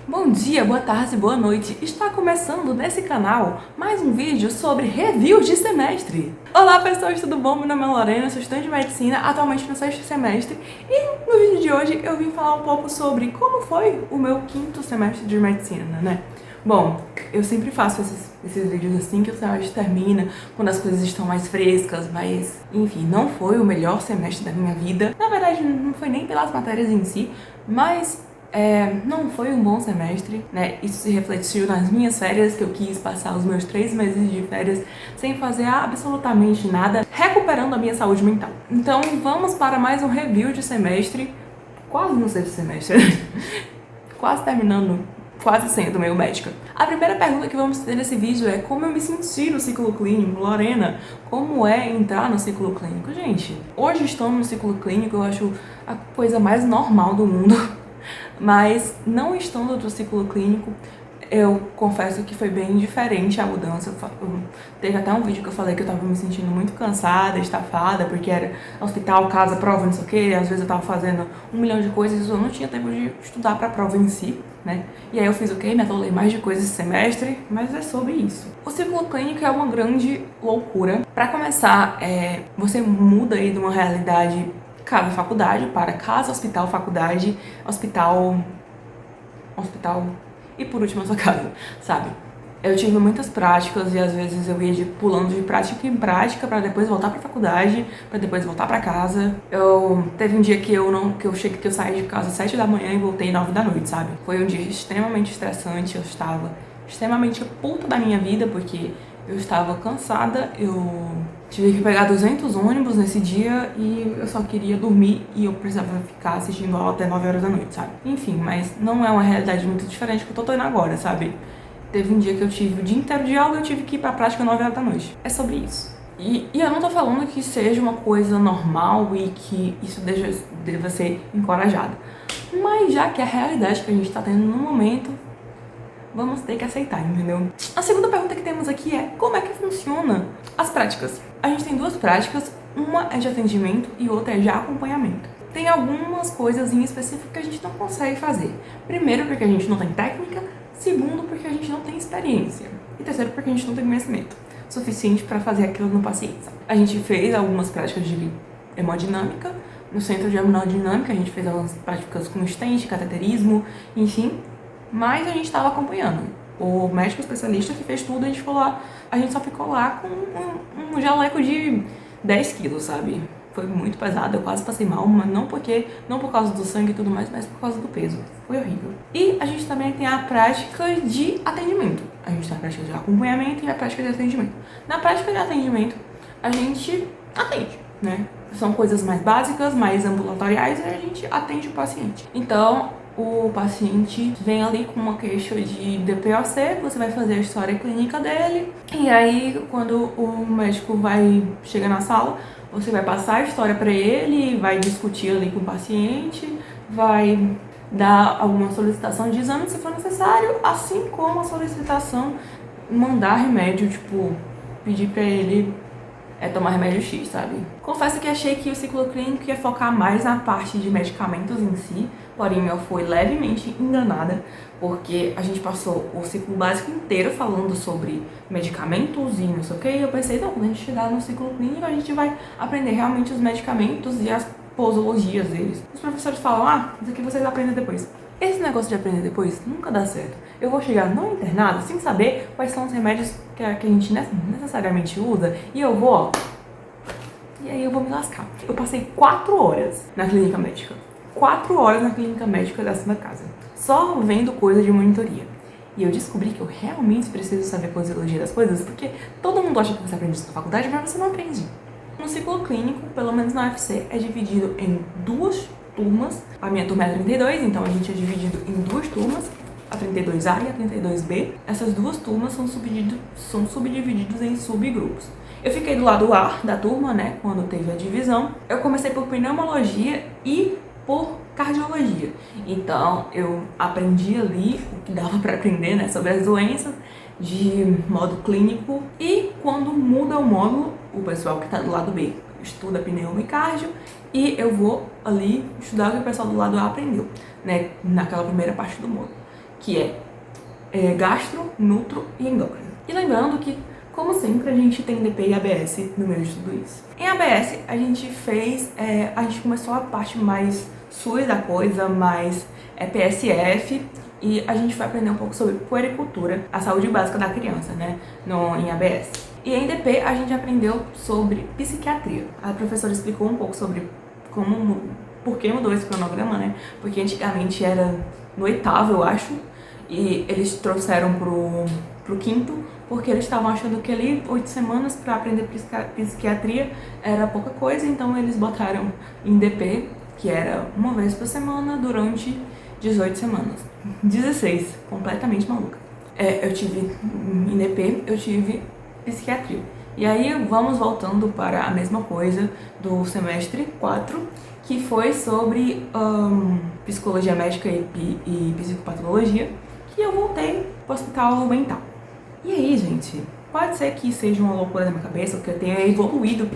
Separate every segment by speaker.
Speaker 1: Bom dia, boa tarde, boa noite. Está começando nesse canal mais um vídeo sobre reviews de semestre. Olá pessoas, tudo bom? Meu nome é Lorena, sou estudante de medicina, atualmente no 6º semestre. E no vídeo de hoje eu vim falar um pouco sobre como foi o meu 5º semestre de medicina, né? Bom, eu sempre faço esses vídeos assim que o semestre termina, quando as coisas estão mais frescas, mas enfim, não foi o melhor semestre da minha vida. Na verdade, não foi nem pelas matérias em si, mas não foi um bom semestre, né? Isso se refletiu nas minhas férias, que eu quis passar os meus 3 meses de férias sem fazer absolutamente nada, recuperando a minha saúde mental. Então vamos para mais um review de semestre, quase no 6º semestre, quase terminando, quase sendo meio médica. A primeira pergunta que vamos ter nesse vídeo é como eu me senti no ciclo clínico. Lorena, como é entrar no ciclo clínico? Gente, hoje estamos no ciclo clínico, eu acho a coisa mais normal do mundo. Mas não estando no ciclo clínico, eu confesso que foi bem diferente a mudança. Teve até um vídeo que eu falei que eu tava me sentindo muito cansada, estafada, porque era hospital, casa, prova, não sei o que. Às vezes eu tava fazendo 1 milhão de coisas e eu não tinha tempo de estudar pra prova em si, né? E aí eu fiz o quê? Me atolei mais de coisas esse semestre, mas é sobre isso. O ciclo clínico é uma grande loucura. Pra começar, você muda aí de uma realidade casa faculdade para casa, hospital, faculdade, hospital e por último a sua casa, sabe? Eu tive muitas práticas e às vezes eu ia pulando de prática em prática para depois voltar pra faculdade, para depois voltar pra casa. Teve um dia que eu saí de casa às 7 da manhã e voltei 9 da noite, sabe? Foi um dia extremamente estressante, eu estava extremamente puta da minha vida porque eu estava cansada, eu tive que pegar 200 ônibus nesse dia e eu só queria dormir e eu precisava ficar assistindo aula até 9 horas da noite, sabe? Enfim, mas não é uma realidade muito diferente que eu tô tendo agora, sabe? Teve um dia que eu tive o dia inteiro de aula e eu tive que ir pra prática 9 horas da noite. É sobre isso. E eu não tô falando que seja uma coisa normal e que isso deva ser encorajado. Mas já que é a realidade que a gente tá tendo no momento, vamos ter que aceitar, entendeu? A segunda pergunta que temos aqui é como é que funciona as práticas? A gente tem 2 práticas, uma é de atendimento e outra é de acompanhamento. Tem algumas coisas em específico que a gente não consegue fazer. Primeiro, porque a gente não tem técnica. Segundo, porque a gente não tem experiência. E terceiro, porque a gente não tem conhecimento suficiente para fazer aquilo no paciente. A gente fez algumas práticas de hemodinâmica. No centro de hemodinâmica, a gente fez algumas práticas com stent, cateterismo, enfim. Mas a gente estava acompanhando. O médico especialista que fez tudo, a gente só ficou lá com um jaleco de 10 quilos, sabe? Foi muito pesado, eu quase passei mal, mas não por causa do sangue e tudo mais, mas por causa do peso. Foi horrível. E a gente também tem a prática de atendimento. A gente tem a prática de acompanhamento e a prática de atendimento. Na prática de atendimento, a gente atende, né? São coisas mais básicas, mais ambulatoriais, e a gente atende o paciente. Então, o paciente vem ali com uma queixa de DPOC, você vai fazer a história clínica dele, e aí quando o médico vai chegar na sala, você vai passar a história para ele, vai discutir ali com o paciente, vai dar alguma solicitação de exame se for necessário, assim como a solicitação mandar remédio, tipo, pedir para ele tomar remédio X, sabe? Confesso que achei que o ciclo clínico ia focar mais na parte de medicamentos em si, porém eu fui levemente enganada, porque a gente passou o ciclo básico inteiro falando sobre medicamentos e não sei o que, e eu pensei, não, quando a gente chegar no ciclo clínico, a gente vai aprender realmente os medicamentos e as posologias deles. Os professores falam, isso aqui vocês aprendem depois. Esse negócio de aprender depois nunca dá certo. Eu vou chegar no internado sem saber quais são os remédios que a gente necessariamente usa e eu vou, e aí eu vou me lascar. Eu passei 4 horas na clínica médica. 4 horas na clínica médica da Santa Casa, só vendo coisa de monitoria. E eu descobri que eu realmente preciso saber posologia das coisas, porque todo mundo acha que você aprende isso na faculdade, mas você não aprende. No ciclo clínico, pelo menos na UFC, é dividido em 2 turmas. A minha turma é a 32, então a gente é dividido em 2 turmas, a 32A e a 32B. Essas 2 turmas são subdivididas em subgrupos. Eu fiquei do lado A da turma, né, quando teve a divisão. Eu comecei por pneumologia e por cardiologia. Então, eu aprendi ali o que dava para aprender, né, sobre as doenças de modo clínico. E quando muda o módulo, o pessoal que tá do lado B estuda pneumo e cardio e eu vou ali estudar o que o pessoal do lado A aprendeu, né, naquela primeira parte do módulo. que é gastro, nutro e endócrino. E lembrando que, como sempre, a gente tem DP e ABS no meio de tudo isso. Em ABS, a gente começou a parte mais SUS da coisa, mais PSF, e a gente foi aprender um pouco sobre puericultura, a saúde básica da criança, né, em ABS. E em DP, a gente aprendeu sobre psiquiatria. A professora explicou um pouco sobre por que mudou esse cronograma, né, porque antigamente era no 8º, eu acho, e eles trouxeram pro 5º, porque eles estavam achando que ali 8 semanas para aprender psiquiatria era pouca coisa, então eles botaram em DP, que era uma vez por semana durante 18 semanas. 16, completamente maluca. Em DP, eu tive psiquiatria. E aí vamos voltando para a mesma coisa do semestre 4, que foi sobre psicologia médica e psicopatologia, que eu voltei para o hospital mental. E aí, gente, pode ser que seja uma loucura na minha cabeça, que eu tenha evoluído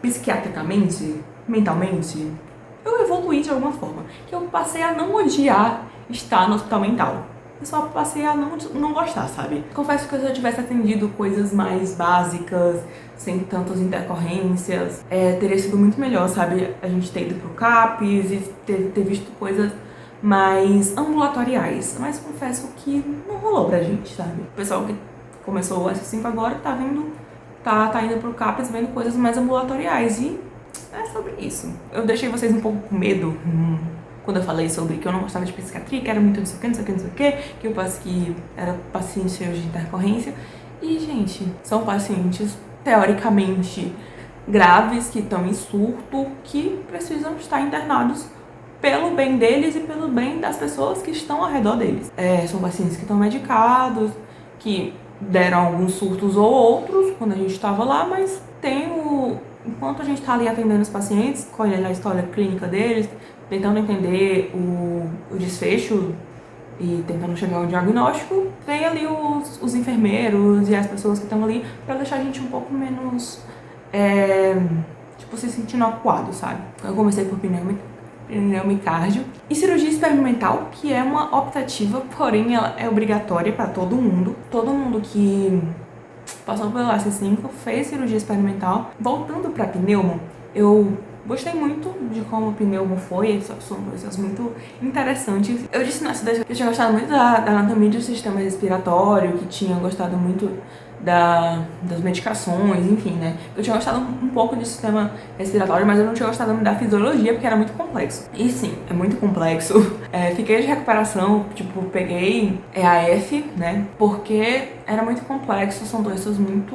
Speaker 1: psiquiatricamente, mentalmente. Eu evoluí de alguma forma, que eu passei a não odiar estar no hospital mental. Eu só passei a não gostar, sabe? Confesso que se eu tivesse atendido coisas mais básicas, sem tantas intercorrências, teria sido muito melhor, sabe? A gente ter ido pro CAPES e ter visto coisas mais ambulatoriais. Mas confesso que não rolou pra gente, sabe? O pessoal que começou o S5 agora tá indo pro CAPES vendo coisas mais ambulatoriais. E é sobre isso. Eu deixei vocês um pouco com medo quando eu falei sobre que eu não gostava de psiquiatria, que era muito não sei o que, não sei o que, não sei o que, que era paciente cheio de intercorrência. E, gente, são pacientes teoricamente graves, que estão em surto, que precisam estar internados pelo bem deles e pelo bem das pessoas que estão ao redor deles. São pacientes que estão medicados, que deram alguns surtos ou outros quando a gente estava lá, mas enquanto a gente está ali atendendo os pacientes, colhendo a história clínica deles, tentando entender o desfecho e tentando chegar a um diagnóstico, vem ali os enfermeiros e as pessoas que estão ali para deixar a gente um pouco menos, se sentindo acuado, sabe? Eu comecei por pneumicárdio e cirurgia experimental, que é uma optativa, porém ela é obrigatória para todo mundo. Todo mundo que passou pelo S5 fez cirurgia experimental. Voltando para pneumo, eu gostei muito de como o pneumo foi, são coisas muito interessantes. Eu disse na cidade que eu tinha gostado muito da anatomia do sistema respiratório, que tinha gostado muito das medicações, enfim, né? Eu tinha gostado um pouco do sistema respiratório, mas eu não tinha gostado da fisiologia, porque era muito complexo. E sim, é muito complexo. Fiquei de recuperação, peguei EAF, né? Porque era muito complexo, são doenças muito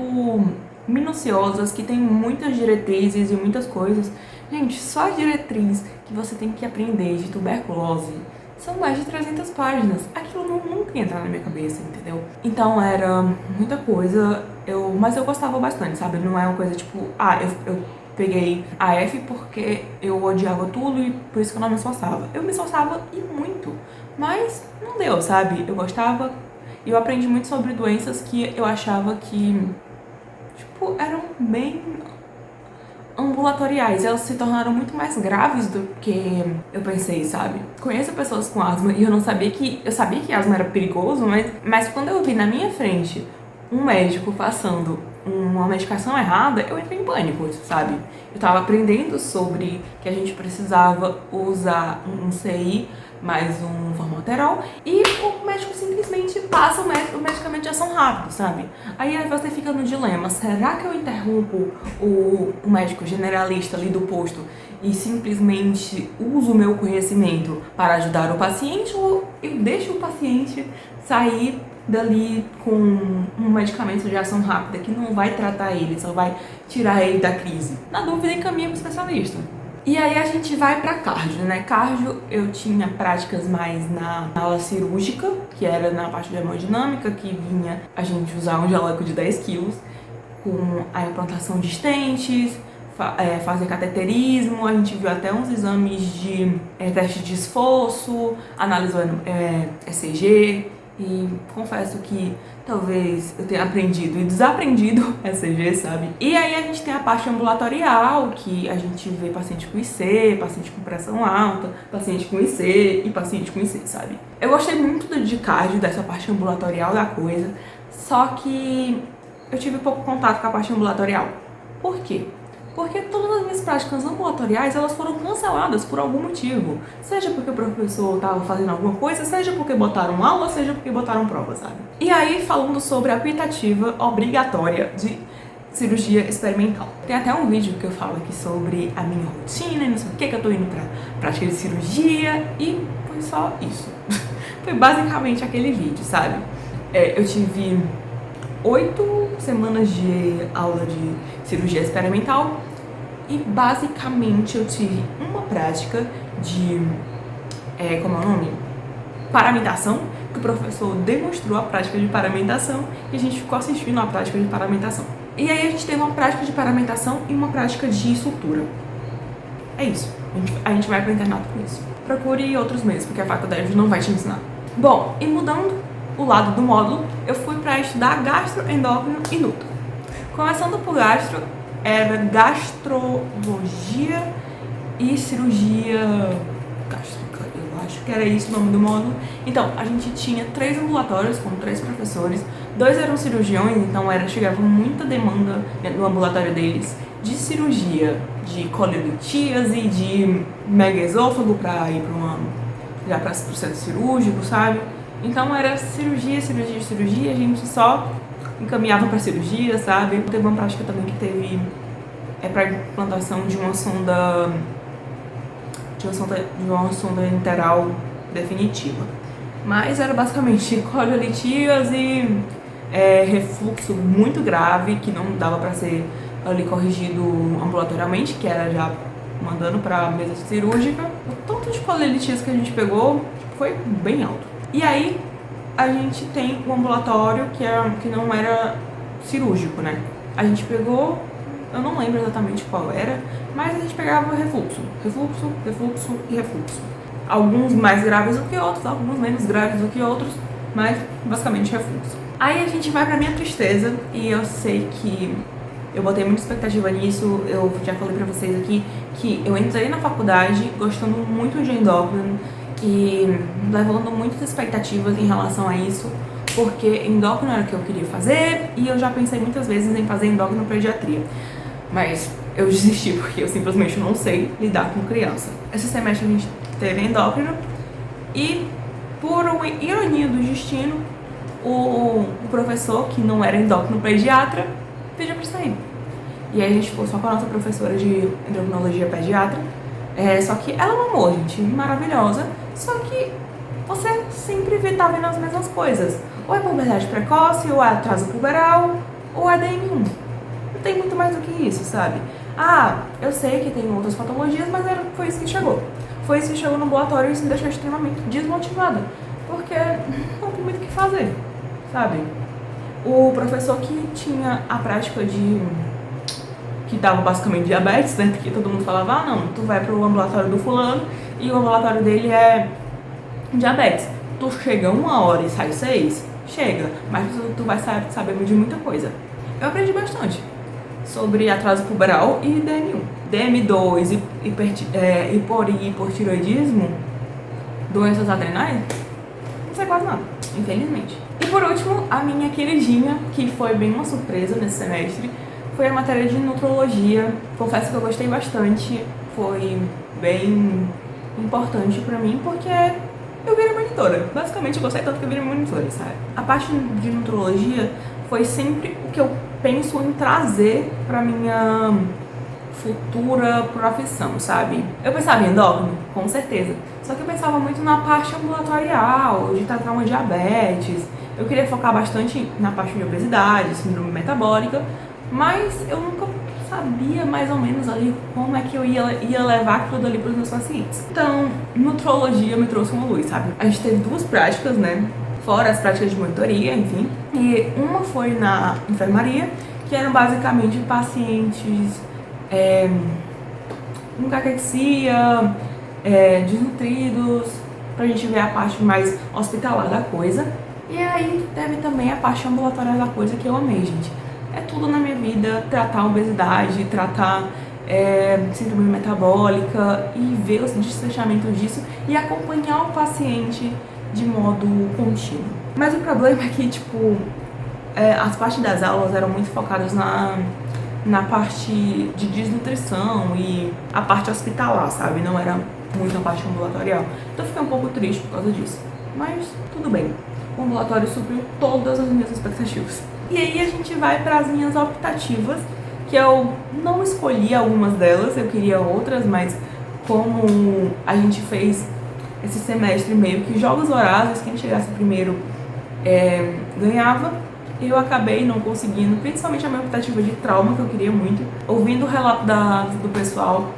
Speaker 1: minuciosas, que tem muitas diretrizes e muitas coisas. Gente, só a diretriz que você tem que aprender de tuberculose são mais de 300 páginas. Aquilo nunca ia entrar na minha cabeça, entendeu? Então era muita coisa, mas eu gostava bastante, sabe? Não é uma coisa eu peguei AF porque eu odiava tudo e por isso que eu não me esforçava. Eu me esforçava e muito, mas não deu, sabe? Eu gostava e eu aprendi muito sobre doenças que eu achava que, eram bem ambulatoriais, elas se tornaram muito mais graves do que eu pensei, sabe? Conheço pessoas com asma e eu sabia que asma era perigoso, mas quando eu vi na minha frente um médico passando uma medicação errada, eu entrei em pânico, sabe? Eu tava aprendendo sobre que a gente precisava usar um CI mais um formoterol e o médico simplesmente passa o medicamento de ação rápido, sabe? Aí você fica no dilema, será que eu interrompo o médico generalista ali do posto e simplesmente uso o meu conhecimento para ajudar o paciente, ou eu deixo o paciente sair dali com um medicamento de ação rápida que não vai tratar ele, só vai tirar ele da crise? Na dúvida, encaminha para o especialista. E aí a gente vai pra cardio, né? Cardio eu tinha práticas mais na ala cirúrgica, que era na parte de hemodinâmica, que vinha a gente usar um jaleco de 10 quilos, com a implantação de stents, fazer cateterismo, a gente viu até uns exames de teste de esforço, analisou ECG, E confesso que talvez eu tenha aprendido e desaprendido ECG, sabe? E aí a gente tem a parte ambulatorial, que a gente vê paciente com IC, paciente com pressão alta, paciente com IC e paciente com IC, sabe? Eu gostei muito de cardio, dessa parte ambulatorial da coisa, só que eu tive pouco contato com a parte ambulatorial. Por quê? Porque todas as minhas práticas ambulatoriais, elas foram canceladas por algum motivo. Seja porque o professor estava fazendo alguma coisa, seja porque botaram aula, seja porque botaram prova, sabe? E aí, falando sobre a pitativa obrigatória de cirurgia experimental. Tem até um vídeo que eu falo aqui sobre a minha rotina e não sei o que eu tô indo pra prática de cirurgia, e foi só isso. Foi basicamente aquele vídeo, sabe? Eu tive 8 semanas de aula de cirurgia experimental e basicamente eu tive uma prática de, como é o nome? Paramentação, que o professor demonstrou a prática de paramentação e a gente ficou assistindo a prática de paramentação. E aí a gente teve uma prática de paramentação e uma prática de sutura. É isso, a gente vai pro internato com isso. Procure outros meios, porque a faculdade não vai te ensinar. Bom, e mudando o lado do módulo, eu fui para estudar gastro, endócrino e nutro. Começando por gastro, era gastrologia e cirurgia gástrica, eu acho que era isso o nome do módulo. Então, a gente tinha 3 ambulatórios com 3 professores, 2 eram cirurgiões, então chegava muita demanda no ambulatório deles de cirurgia, de colelitíase e de megaesôfago para ir para o centro cirúrgico, sabe? Então era cirurgia, a gente só encaminhava para cirurgia, sabe? Teve uma prática também que teve para implantação de uma sonda interal definitiva. Mas era basicamente colelitíase e refluxo muito grave, que não dava para ser ali corrigido ambulatorialmente, que era já mandando para a mesa cirúrgica. O tanto de colelitíase que a gente pegou foi bem alto. E aí, a gente tem um ambulatório que não era cirúrgico, né? A gente pegou, eu não lembro exatamente qual era, mas a gente pegava refluxo, e refluxo. Alguns mais graves do que outros, alguns menos graves do que outros, mas basicamente refluxo. Aí a gente vai pra minha tristeza, e eu sei que eu botei muita expectativa nisso, eu já falei pra vocês aqui que eu entrei na faculdade gostando muito de endócrino, e levando muitas expectativas em relação a isso, porque endócrino era o que eu queria fazer e eu já pensei muitas vezes em fazer endócrino pediatria, mas eu desisti porque eu simplesmente não sei lidar com criança. Esse semestre a gente teve endócrino e, por uma ironia do destino, o professor, que não era endócrino pediatra, pediu pra sair. E aí a gente ficou só com a nossa professora de endocrinologia pediatra. Só que ela é um amor, gente, maravilhosa, só que você sempre tá vendo as mesmas coisas. Ou é puberdade precoce, ou é atraso puberal, ou é DM1. Não tem muito mais do que isso, sabe? Eu sei que tem outras patologias, mas foi isso que chegou. Foi isso que chegou no ambulatório e isso me deixou extremamente desmotivada, porque não tem muito o que fazer, sabe? O professor que tinha a prática que dava basicamente diabetes, né? Porque todo mundo falava, não, tu vai pro ambulatório do fulano e o ambulatório dele é diabetes. Tu chega 1 hora e sai 6, chega, mas tu vai saber de muita coisa. Eu aprendi bastante sobre atraso puberal e DM1. DM2, hipotireoidismo, doenças adrenais, não sei quase nada, infelizmente. E por último, a minha queridinha, que foi bem uma surpresa nesse semestre, foi a matéria de nutrologia. Confesso que eu gostei bastante, foi bem importante pra mim, porque eu virei monitora. Basicamente, eu gostei tanto que eu virei monitora, sabe? A parte de nutrologia foi sempre o que eu penso em trazer pra minha futura profissão, sabe? Eu pensava em endócrino, com certeza. Só que eu pensava muito na parte ambulatorial, de tratar uma diabetes. Eu queria focar bastante na parte de obesidade, síndrome metabólica, mas eu nunca sabia mais ou menos ali como é que eu ia levar aquilo ali para os meus pacientes. Então, nutrologia me trouxe uma luz, sabe? A gente teve 2 práticas, né? Fora as práticas de monitoria, enfim. E uma foi na enfermaria, que eram basicamente pacientes com caquexia, desnutridos, pra gente ver a parte mais hospitalar da coisa. E aí teve também a parte ambulatorial da coisa que eu amei, gente. É tudo na minha vida, tratar obesidade, tratar síndrome metabólica e ver o desfechamento disso e acompanhar o paciente de modo contínuo. Mas o problema é que, tipo, as partes das aulas eram muito focadas na parte de desnutrição e a parte hospitalar, sabe? Não era muito a parte ambulatorial. Então eu fiquei um pouco triste por causa disso. Mas tudo bem. O ambulatório supriu todas as minhas expectativas. E aí a gente vai para as minhas optativas, que eu não escolhi algumas delas, eu queria outras, mas como a gente fez esse semestre meio que jogos vorazes, quem chegasse primeiro ganhava, eu acabei não conseguindo, principalmente a minha optativa de trauma, que eu queria muito. Ouvindo o relato do pessoal,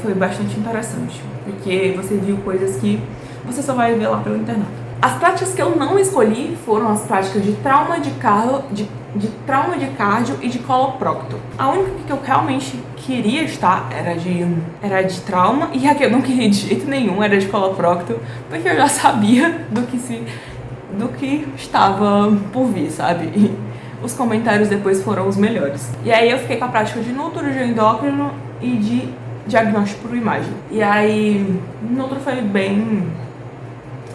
Speaker 1: foi bastante interessante, porque você viu coisas que você só vai ver lá pelo internato. As práticas que eu não escolhi foram as práticas de trauma de cardio e de coloprocto. A única que eu realmente queria estar era de trauma, e a que eu não queria de jeito nenhum era de coloprocto, porque eu já sabia do que estava por vir, sabe? E os comentários depois foram os melhores. E aí eu fiquei com a prática de nutroendócrino e de diagnóstico por imagem. E aí, nutro foi bem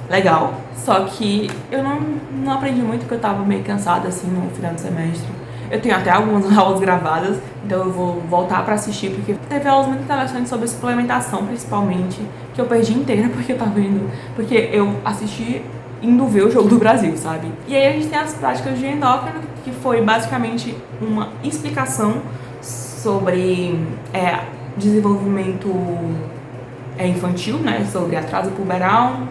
Speaker 1: legal, só que eu não aprendi muito porque eu tava meio cansada assim no final do semestre. Eu tenho até algumas aulas gravadas, então eu vou voltar pra assistir, porque teve aulas muito interessantes sobre suplementação, principalmente, que eu perdi inteira porque eu assisti indo ver o Jogo do Brasil, sabe? E aí a gente tem as práticas de endócrino, que foi basicamente uma explicação sobre desenvolvimento infantil, né? Sobre atraso puberal,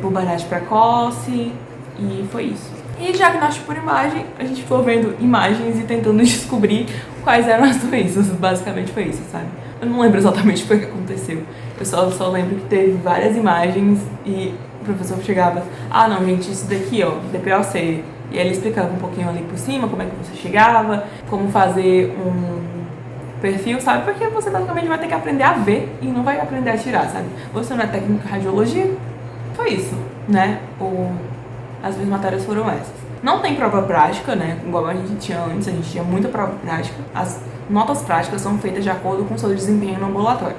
Speaker 1: puberdade precoce, e foi isso. E diagnóstico por imagem, a gente ficou vendo imagens e tentando descobrir quais eram as doenças, basicamente foi isso, sabe? Eu não lembro exatamente o que aconteceu, eu só lembro que teve várias imagens e o professor chegava, não gente, isso daqui ó, DPOC, e ele explicava um pouquinho ali por cima, como é que você chegava, como fazer um perfil, sabe? Porque você basicamente vai ter que aprender a ver e não vai aprender a tirar, sabe? Você não é técnico em radiologia? Foi isso, né? As minhas matérias foram essas. Não tem prova prática, né? Igual a gente tinha antes, a gente tinha muita prova prática. As notas práticas são feitas de acordo com o seu desempenho no ambulatório.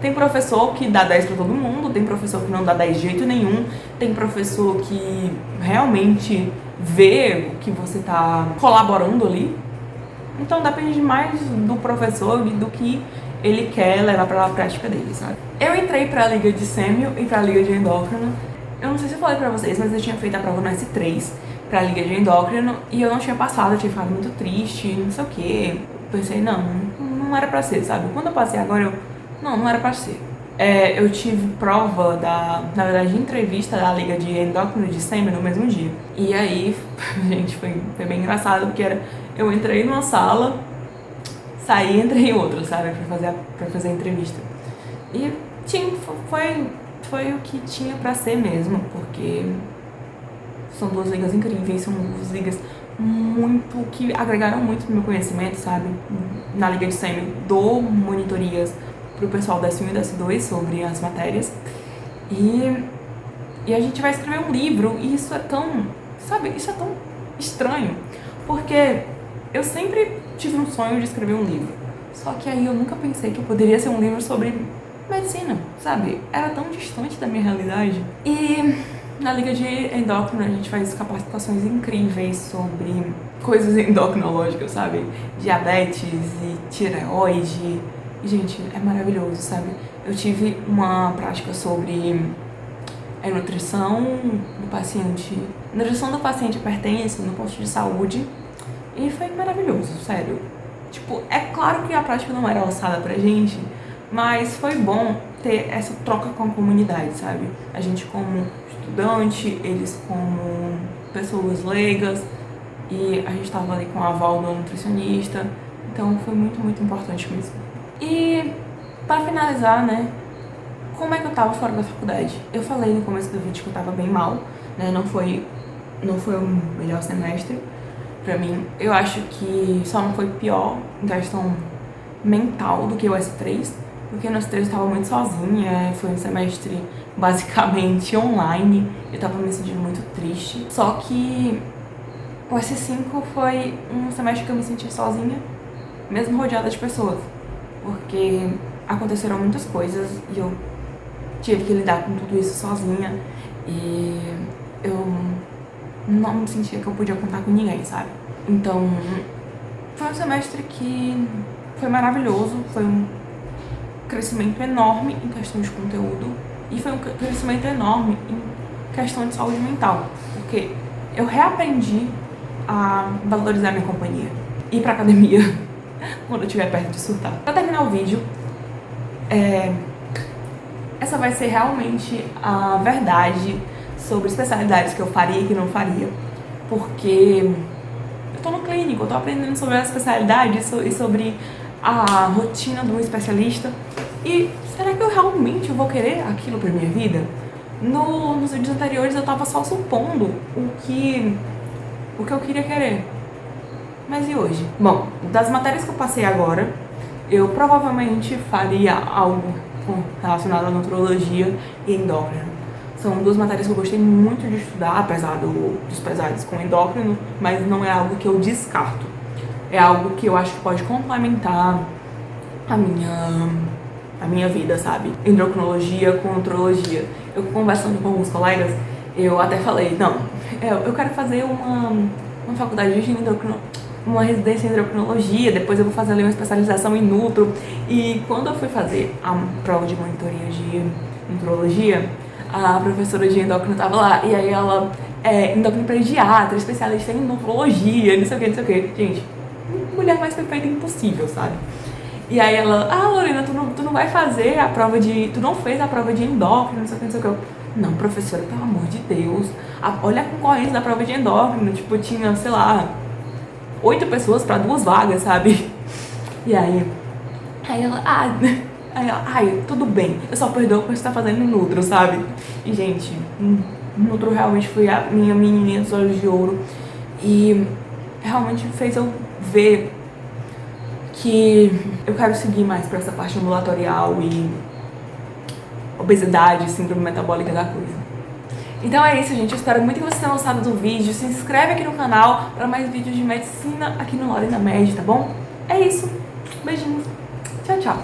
Speaker 1: Tem professor que dá 10 pra todo mundo, tem professor que não dá 10 de jeito nenhum, tem professor que realmente vê que você tá colaborando ali. Então depende mais do professor e do que ele quer levar pra prática dele, sabe? Eu entrei pra liga de sêmio e pra liga de endócrino. Eu não sei se eu falei pra vocês, mas eu tinha feito a prova no S3 pra liga de endócrino e eu não tinha passado, eu tinha ficado muito triste, não sei o que. Pensei, não era pra ser, sabe? Quando eu passei agora, não era pra ser. Eu tive prova na verdade, entrevista da liga de endócrino e de sêmio no mesmo dia. E aí, gente, foi bem engraçado, porque eu entrei numa sala, saí e entrei em outra, sabe? Pra fazer a entrevista. E foi o que tinha pra ser mesmo, porque são duas ligas incríveis, são duas ligas que agregaram muito no meu conhecimento, sabe? Na liga de sêmio, dou monitorias pro pessoal da S1 e da S2 sobre as matérias. E a gente vai escrever um livro, e isso é tão, sabe, isso é tão estranho, porque eu sempre tive um sonho de escrever um livro, só que aí eu nunca pensei que eu poderia ser um livro sobre medicina, sabe? Era tão distante da minha realidade. E na liga de endócrino a gente faz capacitações incríveis sobre coisas endocrinológicas, sabe? Diabetes e tireoide. E, gente, é maravilhoso, sabe? Eu tive uma prática sobre nutrição do paciente hipertenso no posto de saúde, e foi maravilhoso, sério. Tipo, é claro que a prática não era alçada pra gente, mas foi bom ter essa troca com a comunidade, sabe? A gente como estudante, eles como pessoas leigas, e a gente tava ali com a aval do nutricionista, então foi muito, muito importante mesmo. E pra finalizar, né, como é que eu tava fora da faculdade? Eu falei no começo do vídeo que eu tava bem mal, né, não foi o melhor semestre pra mim. Eu acho que só não foi pior em questão mental do que o S3, porque nós três eu estava muito sozinha, foi um semestre basicamente online, eu estava me sentindo muito triste. Só que o S5 foi um semestre que eu me senti sozinha, mesmo rodeada de pessoas, porque aconteceram muitas coisas e eu tive que lidar com tudo isso sozinha e eu não me sentia que eu podia contar com ninguém, sabe? Então, foi um semestre que foi maravilhoso, foi um crescimento enorme em questão de conteúdo e foi um crescimento enorme em questão de saúde mental, porque eu reaprendi a valorizar minha companhia, ir pra academia quando eu estiver perto de surtar. Pra terminar o vídeo, essa vai ser realmente a verdade sobre especialidades que eu faria e que não faria, porque eu tô no clínico, eu tô aprendendo sobre as especialidades e sobre a rotina de um especialista. E será que eu realmente vou querer aquilo pra minha vida? Nos vídeos anteriores eu tava só supondo o que eu queria querer. Mas e hoje? Bom, das matérias que eu passei agora, eu provavelmente faria algo relacionado à nutrologia e endócrino. São duas matérias que eu gostei muito de estudar, apesar dos pesares com endócrino, mas não é algo que eu descarto. É algo que eu acho que pode complementar a minha vida, sabe? Endocrinologia com nutrologia. Eu conversando com alguns colegas, eu até falei, não, eu quero fazer uma faculdade de uma residência em endocrinologia, depois eu vou fazer ali uma especialização em nutro. E quando eu fui fazer a prova de monitoria de nutrologia, a professora de endócrino tava lá, e aí ela endócrino pediatra, especialista em nutrologia, não sei o que, não sei o que. Gente, mulher mais perfeita impossível, sabe? E aí ela, Lorena, tu não vai fazer a prova tu não fez a prova de endócrino, não sei o que, não sei o que. Não, professora, pelo amor de Deus, olha a concorrência da prova de endócrino, tipo, tinha, sei lá, 8 pessoas pra 2 vagas, sabe? E aí ela, tudo bem, eu só perdoo porque você tá fazendo nutro, sabe? E, gente, nutro realmente foi a minha menininha dos olhos de ouro e realmente fez eu ver que eu quero seguir mais pra essa parte ambulatorial e obesidade, síndrome metabólica da coisa. Então é isso, gente. Eu espero muito que vocês tenham gostado do vídeo. Se inscreve aqui no canal para mais vídeos de medicina aqui no Lorena Med, tá bom? É isso. Beijinhos. Tchau, tchau.